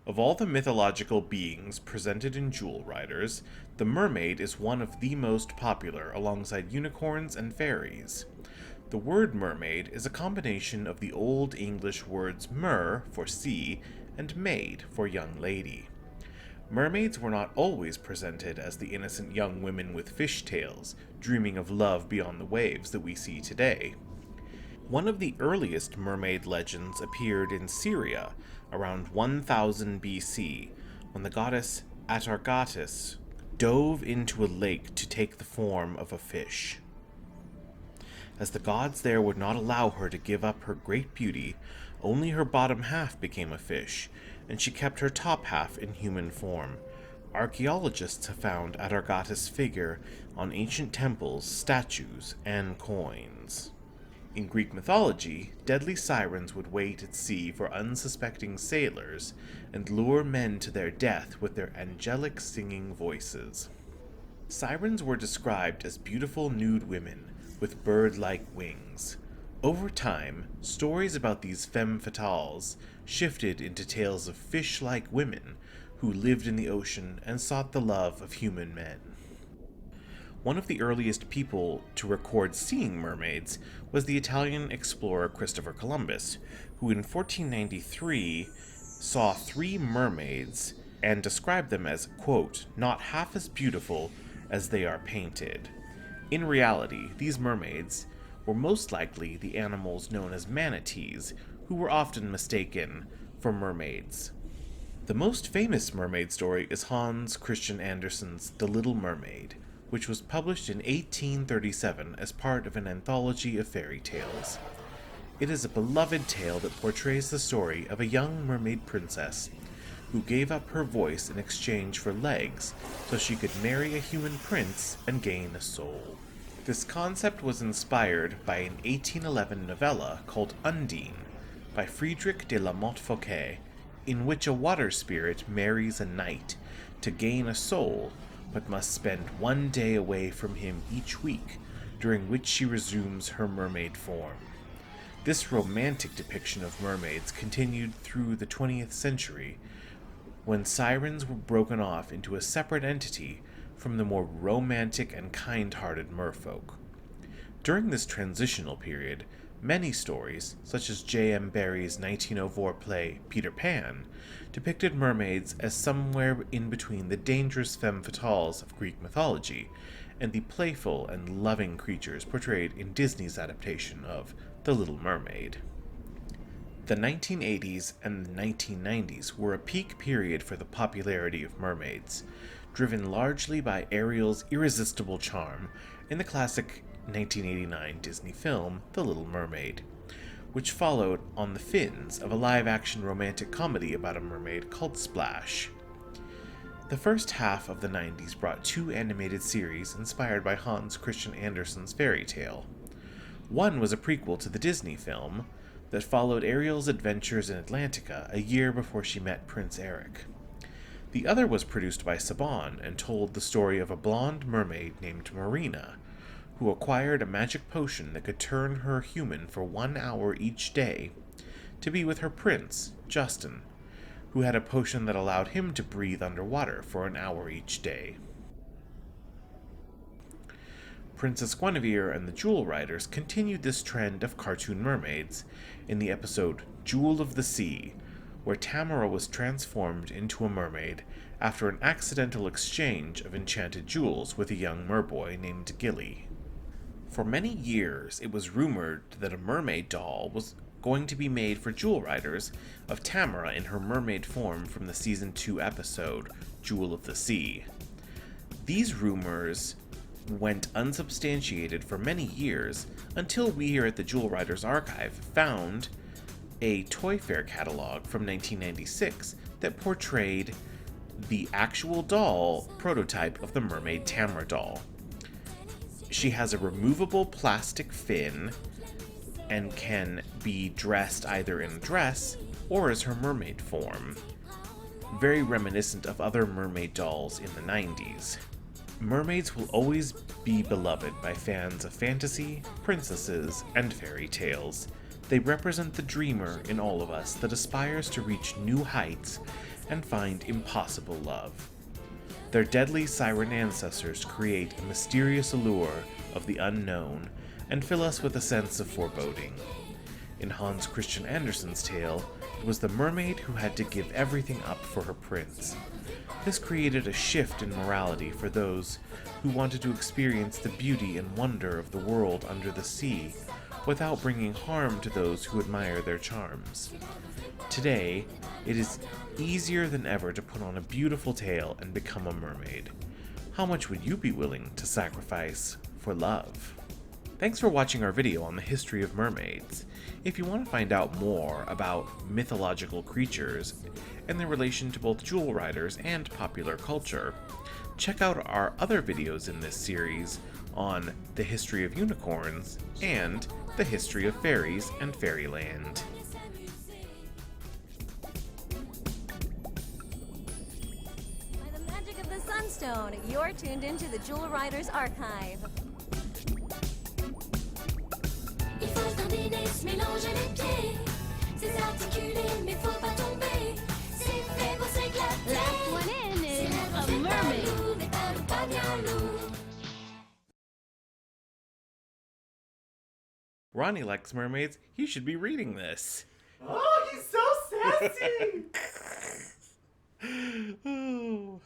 Of all the mythological beings presented in Jewel Riders, the mermaid is one of the most popular alongside unicorns and fairies. The word mermaid is a combination of the Old English words mer for sea and maid for young lady. Mermaids were not always presented as the innocent young women with fish tails, dreaming of love beyond the waves that we see today. One of the earliest mermaid legends appeared in Syria around 1000 BC, when the goddess Atargatis dove into a lake to take the form of a fish. As the gods there would not allow her to give up her great beauty, only her bottom half became a fish, and she kept her top half in human form. Archaeologists have found Atargatis' figure on ancient temples, statues, and coins. In Greek mythology, deadly sirens would wait at sea for unsuspecting sailors and lure men to their death with their angelic singing voices. Sirens were described as beautiful nude women with bird-like wings. Over time, stories about these femme fatales shifted into tales of fish-like women who lived in the ocean and sought the love of human men. One of the earliest people to record seeing mermaids was the Italian explorer Christopher Columbus, who in 1493 saw 3 mermaids and described them as, quote, not half as beautiful as they are painted. In reality, these mermaids were most likely the animals known as manatees, who were often mistaken for mermaids. The most famous mermaid story is Hans Christian Andersen's The Little Mermaid, which was published in 1837 as part of an anthology of fairy tales. It is a beloved tale that portrays the story of a young mermaid princess who gave up her voice in exchange for legs so she could marry a human prince and gain a soul. This concept was inspired by an 1811 novella called Undine by Friedrich de la Montfaucon, in which a water spirit marries a knight to gain a soul, but must spend 1 day away from him each week, during which she resumes her mermaid form. This romantic depiction of mermaids continued through the 20th century, when sirens were broken off into a separate entity from the more romantic and kind-hearted merfolk. During this transitional period, many stories, such as J.M. Barrie's 1904 play Peter Pan, depicted mermaids as somewhere in between the dangerous femme fatales of Greek mythology and the playful and loving creatures portrayed in Disney's adaptation of The Little Mermaid. The 1980s and the 1990s were a peak period for the popularity of mermaids, driven largely by Ariel's irresistible charm in the classic 1989 Disney film The Little Mermaid, which followed on the fins of a live-action romantic comedy about a mermaid called Splash. The first half of the 90s brought 2 animated series inspired by Hans Christian Andersen's fairy tale. One was a prequel to the Disney film that followed Ariel's adventures in Atlantica a year before she met Prince Eric. The other was produced by Saban and told the story of a blonde mermaid named Marina, who acquired a magic potion that could turn her human for 1 hour each day to be with her prince, Justin, who had a potion that allowed him to breathe underwater for 1 hour each day. Princess Gwenevere and the Jewel Riders continued this trend of cartoon mermaids in the episode Jewel of the Sea, where Tamara was transformed into a mermaid after an accidental exchange of enchanted jewels with a young merboy named Gilly. For many years, it was rumored that a mermaid doll was going to be made for Jewel Riders of Tamara in her mermaid form from the Season 2 episode, Jewel of the Sea. These rumors went unsubstantiated for many years until we here at the Jewel Riders Archive found a Toy Fair catalog from 1996 that portrayed the actual doll prototype of the mermaid Tamara doll. She has a removable plastic fin and can be dressed either in a dress or as her mermaid form, very reminiscent of other mermaid dolls in the 90s. Mermaids will always be beloved by fans of fantasy, princesses, and fairy tales. They represent the dreamer in all of us that aspires to reach new heights and find impossible love. Their deadly siren ancestors create a mysterious allure of the unknown and fill us with a sense of foreboding. In Hans Christian Andersen's tale, it was the mermaid who had to give everything up for her prince. This created a shift in morality for those who wanted to experience the beauty and wonder of the world under the sea without bringing harm to those who admire their charms. Today, it is easier than ever to put on a beautiful tale and become a mermaid. How much would you be willing to sacrifice for love? Thanks for watching our video on the history of mermaids. If you want to find out more about mythological creatures and their relation to both jewel riders and popular culture, check out our other videos in this series on the history of unicorns and the history of fairies and fairyland. By the magic of the Sunstone, you're tuned into the Jewel Riders Archive. Il faut s'ordonner, se mélanger les pieds. C'est articulé, mais faut pas tomber. C'est fait pour s'éclater. Last one in is a mermaid. N'est pas loup, pas bien lourd. Ronnie likes mermaids. He should be reading this. Oh, he's so sassy! Oh.